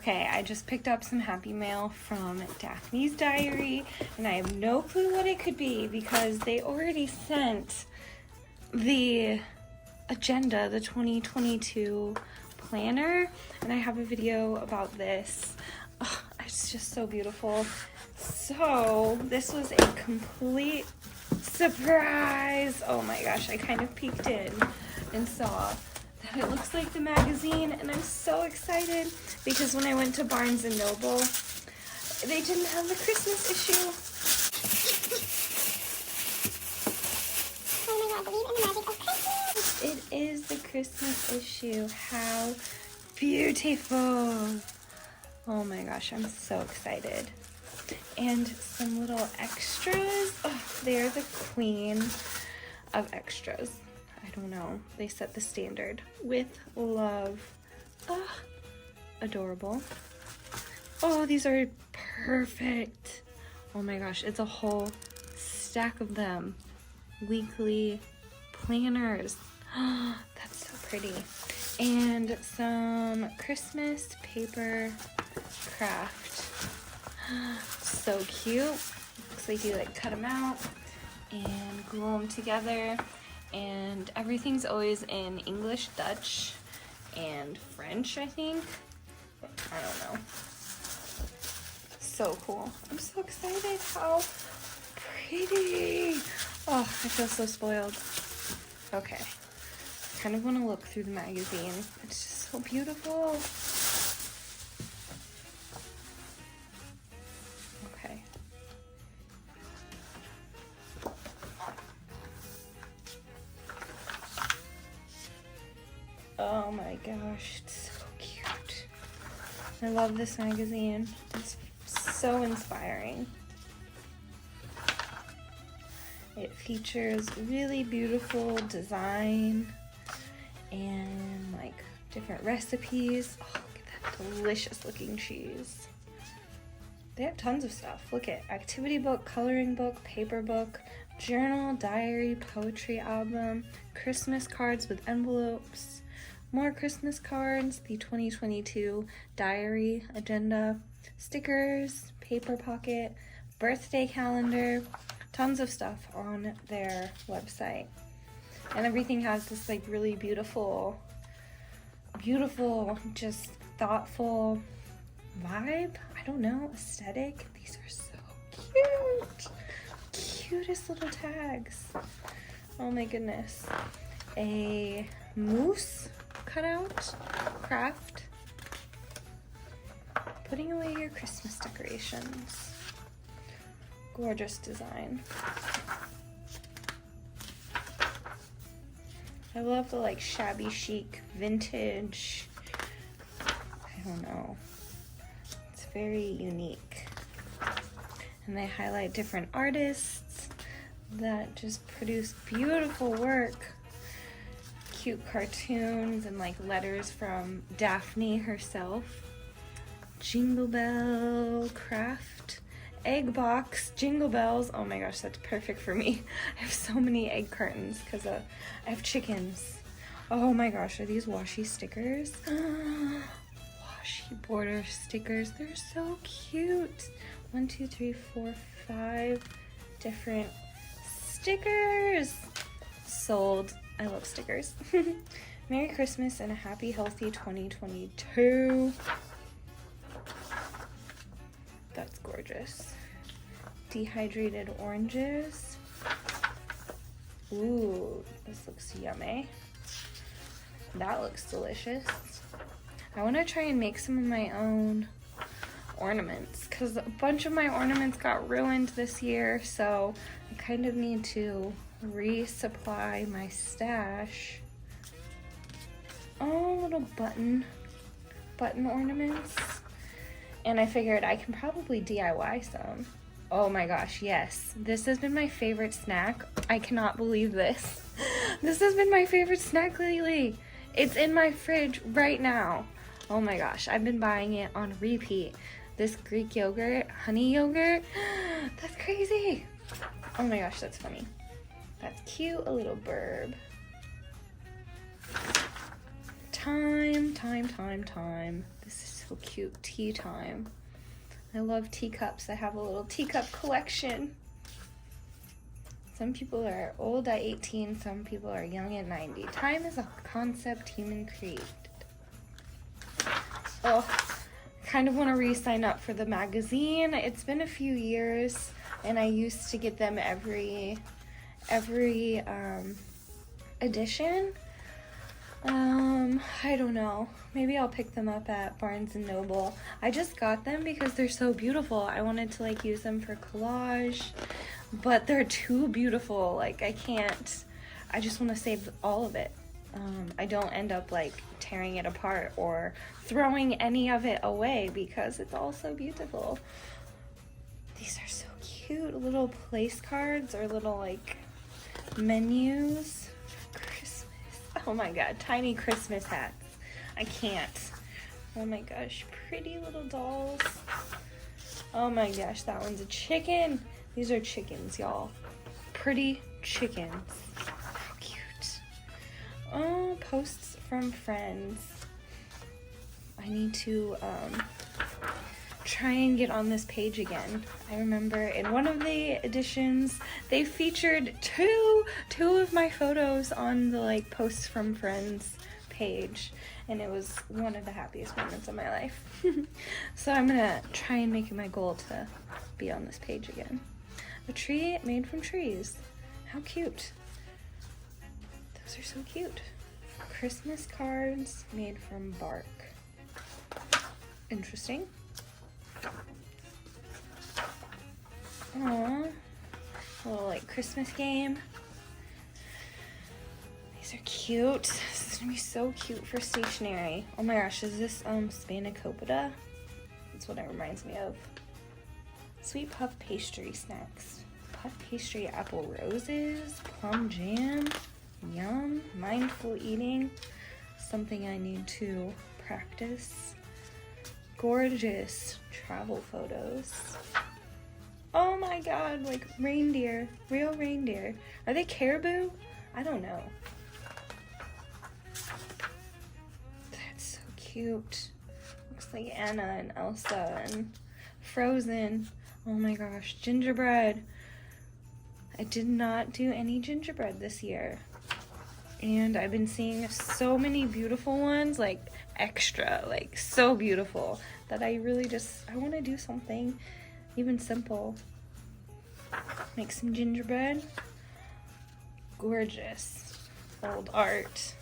Okay, I just picked up some happy mail from Daphne's diary, and I have no clue what it could be because they already sent the agenda, the 2022 planner, and I have a video about this. Oh, it's just so beautiful. So this was a complete surprise. Oh my gosh, I kind of peeked in and saw that it looks like the magazine, and I'm so excited because when I went to Barnes & Noble, they didn't have the Christmas issue. Oh my god, believe in the magic of Christmas! It is the Christmas issue. How beautiful. Oh my gosh, I'm so excited. And some little extras. Oh, they're the queen of extras. I don't know. They set the standard. With love. Oh, adorable. Oh, these are perfect. Oh my gosh, it's a whole stack of them. Weekly planners. Oh, that's so pretty. And some Christmas paper craft. So cute. Looks like you like cut them out and glue them together. And everything's always in English, Dutch, and French, I think. I don't know. So cool. I'm so excited. How pretty. Oh, I feel so spoiled. Okay. I kind of want to look through the magazine. It's just so beautiful. Okay. Oh my gosh, it's so cute. I love this magazine. It's so inspiring. It features really beautiful design and like different recipes. Oh, look at that delicious looking cheese. They have tons of stuff. Look at activity book, coloring book, paper book, journal, diary, poetry album, Christmas cards with envelopes, more Christmas cards, the 2022 diary agenda, stickers, paper pocket, birthday calendar, tons of stuff on their website. And everything has this like really beautiful, just thoughtful vibe. I don't know, aesthetic. These are so cute. Cutest little tags. Oh my goodness. A moose cutout craft. Putting away your Christmas decorations. Gorgeous design. I love the like shabby chic vintage. I don't know. It's very unique. And they highlight different artists that just produce beautiful work. Cute cartoons and like letters from Daphne herself. Jingle bell craft. Egg box, jingle bells. Oh my gosh, that's perfect for me. I have so many egg cartons because I have chickens. Oh my gosh, are these washi stickers? Washi border stickers. They're so cute. 1, 2, 3, 4, 5 different stickers. Sold. I love stickers. Merry Christmas and a happy, healthy 2022. That's gorgeous. Dehydrated oranges. Ooh, this looks yummy. That looks delicious. I want to try and make some of my own ornaments because a bunch of my ornaments got ruined this year, so I kind of need to resupply my stash. Oh, little button ornaments. And I figured I can probably DIY some. Oh my gosh, yes. This has been my favorite snack. I cannot believe this. This has been my favorite snack lately. It's in my fridge right now. Oh my gosh, I've been buying it on repeat. This Greek yogurt, honey yogurt, that's crazy. Oh my gosh, that's funny. That's cute, a little burb. Time. This is so So cute. Tea time. I love teacups. I have a little teacup collection. Some people are old at 18, some people are young at 90. Time is a concept human created. Oh, kind of want to re-sign up for the magazine. It's been a few years, and I used to get them every edition. I don't know. Maybe I'll pick them up at Barnes & Noble. I just got them because they're so beautiful. I wanted to like use them for collage, but they're too beautiful. Like I just want to save all of it. I don't end up like tearing it apart or throwing any of it away because it's all so beautiful. These are so cute. Little place cards or little like menus for Christmas. Oh my god, tiny Christmas hats. I can't. Oh my gosh, pretty little dolls. Oh my gosh, that one's a chicken. These are chickens, y'all. Pretty chickens. How cute. Oh, posts from friends. I need to try and get on this page again. I remember in one of the editions they featured two of my photos on the like posts from friends page, and it was one of the happiest moments of my life. So I'm gonna try and make it my goal to be on this page again. A tree made from trees. How cute. Those are so cute. Christmas cards made from bark. Interesting. Aww. A little like Christmas game. These are cute. This is gonna be so cute for stationery. Oh my gosh, is this spanakopita? That's what it reminds me of. Sweet puff pastry snacks. Puff pastry apple roses, plum jam, yum, mindful eating. Something I need to practice. Gorgeous travel photos. Oh my god, like reindeer, real reindeer. Are they caribou? I don't know. That's so cute. Looks like Anna and Elsa and Frozen. Oh my gosh, gingerbread. I did not do any gingerbread this year. And I've been seeing so many beautiful ones, like extra, like so beautiful, that I really I want to do something even simple. Make some gingerbread. Gorgeous old art.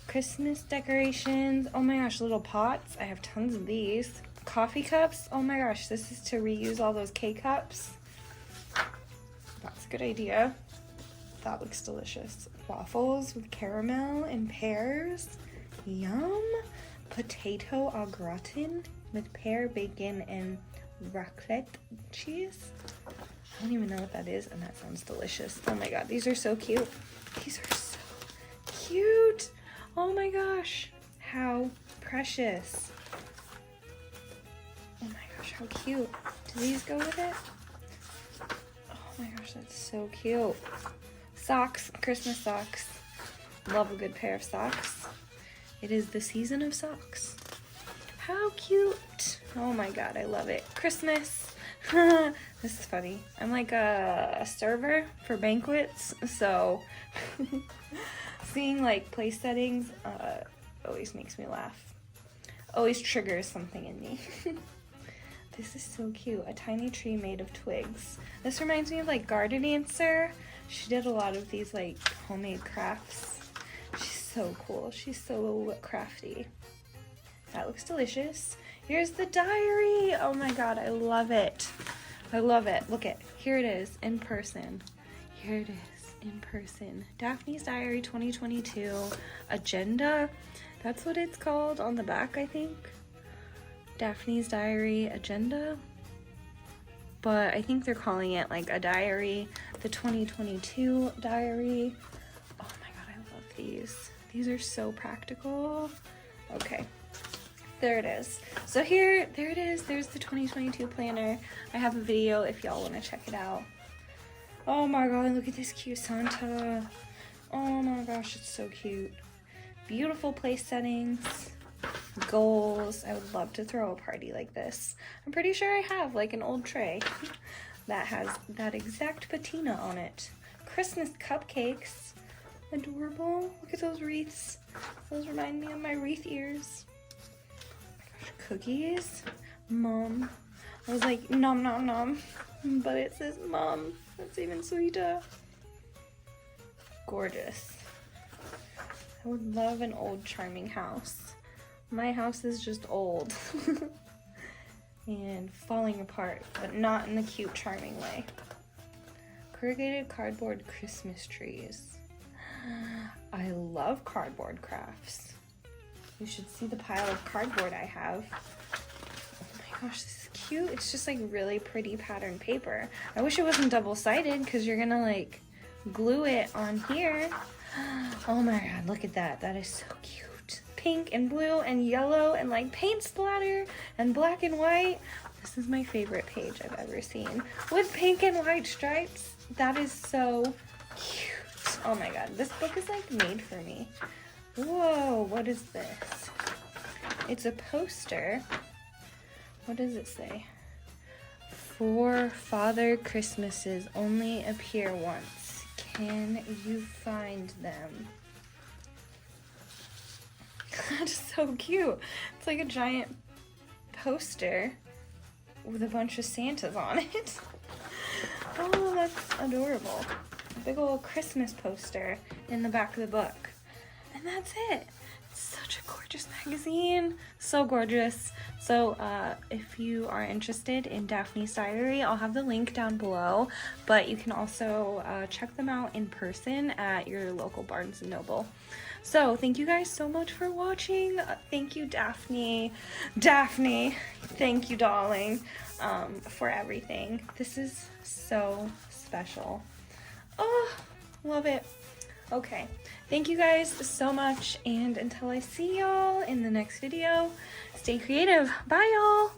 Christmas decorations. Oh my gosh, little pots. I have tons of these. Coffee cups. Oh my gosh, this is to reuse all those K-cups. That's a good idea. That looks delicious. Waffles with caramel and pears. Yum. Potato au gratin with pear, bacon, and raclette cheese. I don't even know what that is, and that sounds delicious. Oh my god, these are so cute. These are so cute. Oh my gosh, how precious. Oh my gosh, how cute. Do these go with it? Oh my gosh, that's so cute. Socks, Christmas socks. Love a good pair of socks. It is the season of socks. How cute. Oh my god, I love it. Christmas. This is funny. I'm like a server for banquets, so seeing like place settings always makes me laugh. Always triggers something in me. This is so cute. A tiny tree made of twigs. This reminds me of like Garden Dancer. She did a lot of these like homemade crafts. She's so cool. She's so crafty. That looks delicious. Here's the diary. Oh my god, I love it. I love it. Look it. Here it is in person. Here it is in person. Daphne's Diary 2022 Agenda. That's what it's called on the back, I think. Daphne's Diary Agenda. But I think they're calling it like a diary. The 2022 diary. Oh my god, I love these. These are so practical. Okay. There it is. So there it is. There's the 2022 planner. I have a video if y'all want to check it out. Oh my god, look at this cute Santa. Oh my gosh, it's so cute. Beautiful place settings. goals. I would love to throw a party like this. I'm pretty sure I have like an old tray that has that exact patina on it. Christmas cupcakes. Adorable. Look at those wreaths. Those remind me of my wreath ears. Oh my gosh, cookies. Mom. I was like, nom nom nom. But it says mom. That's even sweeter. Gorgeous. I would love an old charming house. My house is just old. And falling apart, but not in the cute, charming way. Corrugated cardboard Christmas trees. I love cardboard crafts. You should see the pile of cardboard I have. Oh my gosh, this is cute. It's just like really pretty patterned paper. I wish it wasn't double-sided because you're gonna like glue it on here. Oh my god, look at that. That is so cute. Pink and blue and yellow and like paint splatter and black and white. This is my favorite page I've ever seen. With pink and white stripes. That is so cute. Oh my god, this book is like made for me. Whoa, what is this? It's a poster. What does it say? 4 Father Christmases only appear once. Can you find them? That's so cute. It's like a giant poster with a bunch of Santas on it. Oh, that's adorable. A big old Christmas poster in the back of the book. And that's it. It's such a gorgeous magazine. So gorgeous. So if you are interested in Daphne's diary, I'll have the link down below. But you can also check them out in person at your local Barnes & Noble. So thank you guys so much for watching. Thank you, Daphne. Daphne, thank you, darling, for everything. This is so special. Oh, love it. Okay, thank you guys so much, and until I see y'all in the next video, stay creative. Bye, y'all.